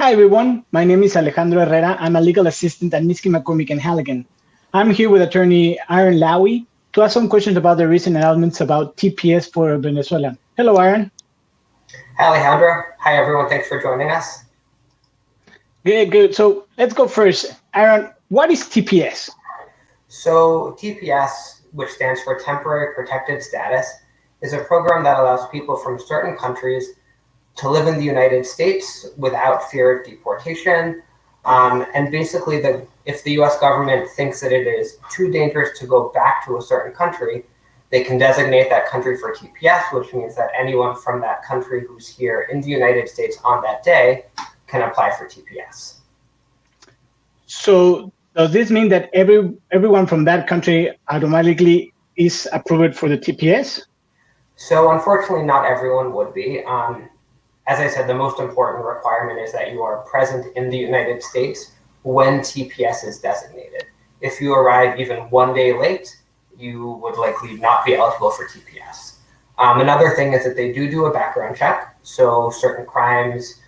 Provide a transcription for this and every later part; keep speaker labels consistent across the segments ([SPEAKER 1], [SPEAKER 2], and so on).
[SPEAKER 1] Hi everyone, my name is Alejandro Herrera. I'm a legal assistant at Nisky McCormick and Halligan. I'm here with attorney Aaron Lowy to ask some questions about the recent announcements about TPS for Venezuela. Hello, Aaron.
[SPEAKER 2] Hi, Alejandro. Hi, everyone. Thanks for joining us.
[SPEAKER 1] Good. So let's go first. Aaron, what is TPS?
[SPEAKER 2] So TPS, which stands for Temporary Protected Status, is a program that allows people from certain countries to live in the United States without fear of deportation. And basically, if the US government thinks that it is too dangerous to go back to a certain country, they can designate that country for TPS, which means that anyone from that country who's here in the United States on that day can apply for TPS.
[SPEAKER 1] So does this mean that everyone from that country automatically is approved for the TPS?
[SPEAKER 2] So unfortunately, not everyone would be. As I said, the most important requirement is that you are present in the United States when TPS is designated. If you arrive even one day late, you would likely not be eligible for TPS. Another thing is that they do a background check. So certain crimes,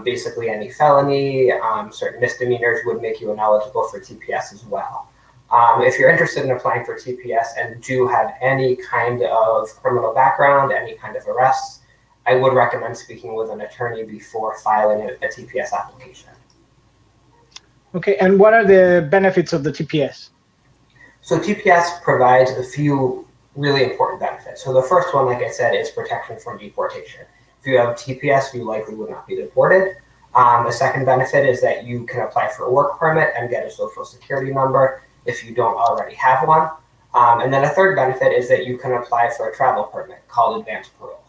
[SPEAKER 2] basically any felony, certain misdemeanors would make you ineligible for TPS as well. If you're interested in applying for TPS and do have any kind of criminal background, any kind of arrests, I would recommend speaking with an attorney before filing a TPS application.
[SPEAKER 1] Okay, and what are the benefits of the TPS?
[SPEAKER 2] So TPS provides a few really important benefits. So the first one, like I said, is protection from deportation. If you have TPS, you likely would not be deported. A second benefit is that you can apply for a work permit and get a social security number if you don't already have one. And then a third benefit is that you can apply for a travel permit called advanced parole.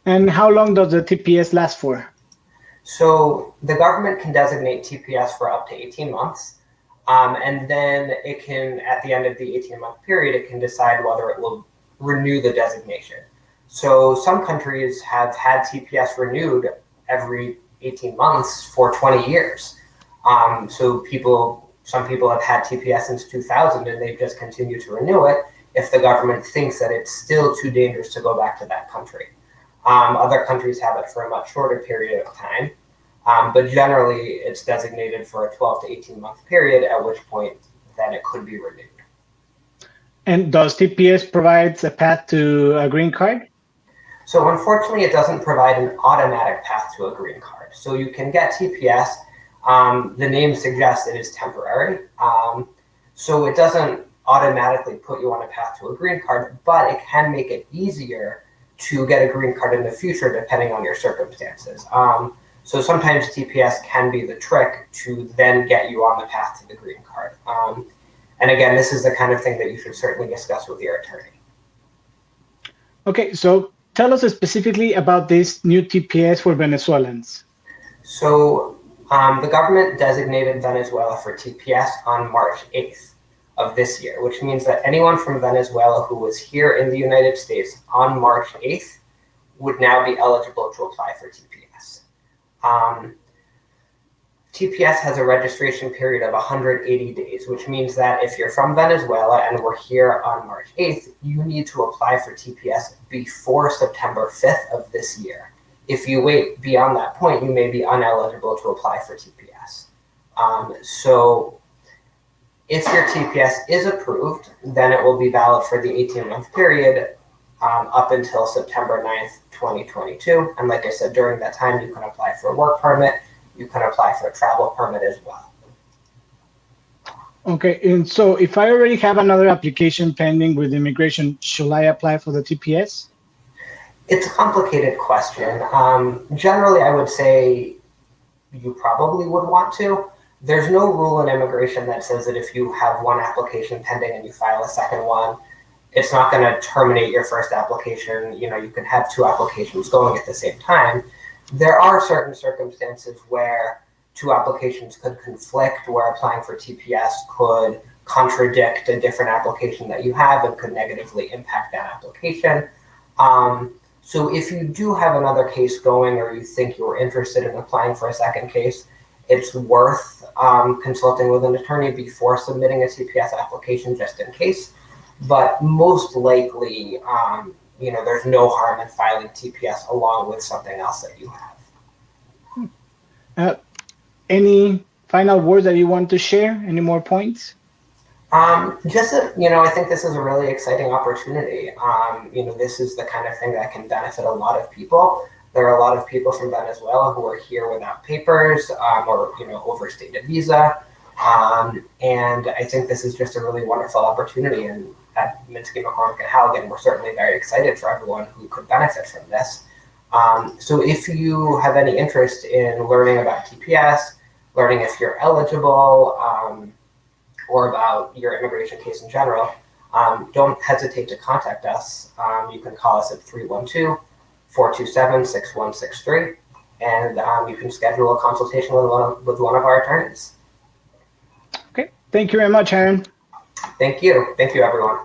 [SPEAKER 1] And how long does the TPS last for?
[SPEAKER 2] So the government can designate TPS for up to 18 months. And then it can, at the end of the 18-month period, it can decide whether it will renew the designation. So some countries have had TPS renewed every 18 months for 20 years. So some people have had TPS since 2000 and they just continue to renew it if the government thinks that it's still too dangerous to go back to that country. Other countries have it for a much shorter period of time, but generally it's designated for a 12 to 18 month period, at which point then it could be renewed.
[SPEAKER 1] And does TPS provide a path to a green card?
[SPEAKER 2] So unfortunately, it doesn't provide an automatic path to a green card. So you can get TPS. The name suggests it is temporary. So it doesn't automatically put you on a path to a green card, but it can make it easier to get a green card in the future, depending on your circumstances. So sometimes TPS can be the trick to then get you on the path to the green card. And again, this is the kind of thing that you should certainly discuss with your attorney.
[SPEAKER 1] Okay, so tell us specifically about this new TPS for Venezuelans.
[SPEAKER 2] So the government designated Venezuela for TPS on March 8th. Of this year, which means that anyone from Venezuela who was here in the United States on March 8th would now be eligible to apply for TPS. TPS has a registration period of 180 days, which means that if you're from Venezuela and were here on March 8th, you need to apply for TPS before September 5th of this year. If you wait beyond that point, you may be ineligible to apply for TPS. So if your TPS is approved, then it will be valid for the 18-month period up until September 9th, 2022. And like I said, during that time, you can apply for a work permit. You can apply for a travel permit as well.
[SPEAKER 1] Okay, and so if I already have another application pending with immigration, should I apply for the TPS?
[SPEAKER 2] It's a complicated question. Generally, I would say you probably would want to. There's no rule in immigration that says that if you have one application pending and you file a second one, it's not going to terminate your first application. You can have two applications going at the same time. There are certain circumstances where two applications could conflict, where applying for TPS could contradict a different application that you have and could negatively impact that application. So if you do have another case going or you think you're interested in applying for a second case, it's worth consulting with an attorney before submitting a TPS application just in case. But most likely, there's no harm in filing TPS along with something else that you have.
[SPEAKER 1] Any final words that you want to share? Any more points?
[SPEAKER 2] Just that, I think this is a really exciting opportunity. This is the kind of thing that can benefit a lot of people. There are a lot of people from Venezuela who are here without papers or overstayed a visa. And I think this is just a really wonderful opportunity. And at Minsky, McCormick, and Halligan, we're certainly very excited for everyone who could benefit from this. So if you have any interest in learning about TPS, learning if you're eligible, or about your immigration case in general, don't hesitate to contact us. You can call us at 312-427-6163, and you can schedule a consultation with one of our attorneys.
[SPEAKER 1] Okay, thank you very much, Aaron.
[SPEAKER 2] Thank you, everyone.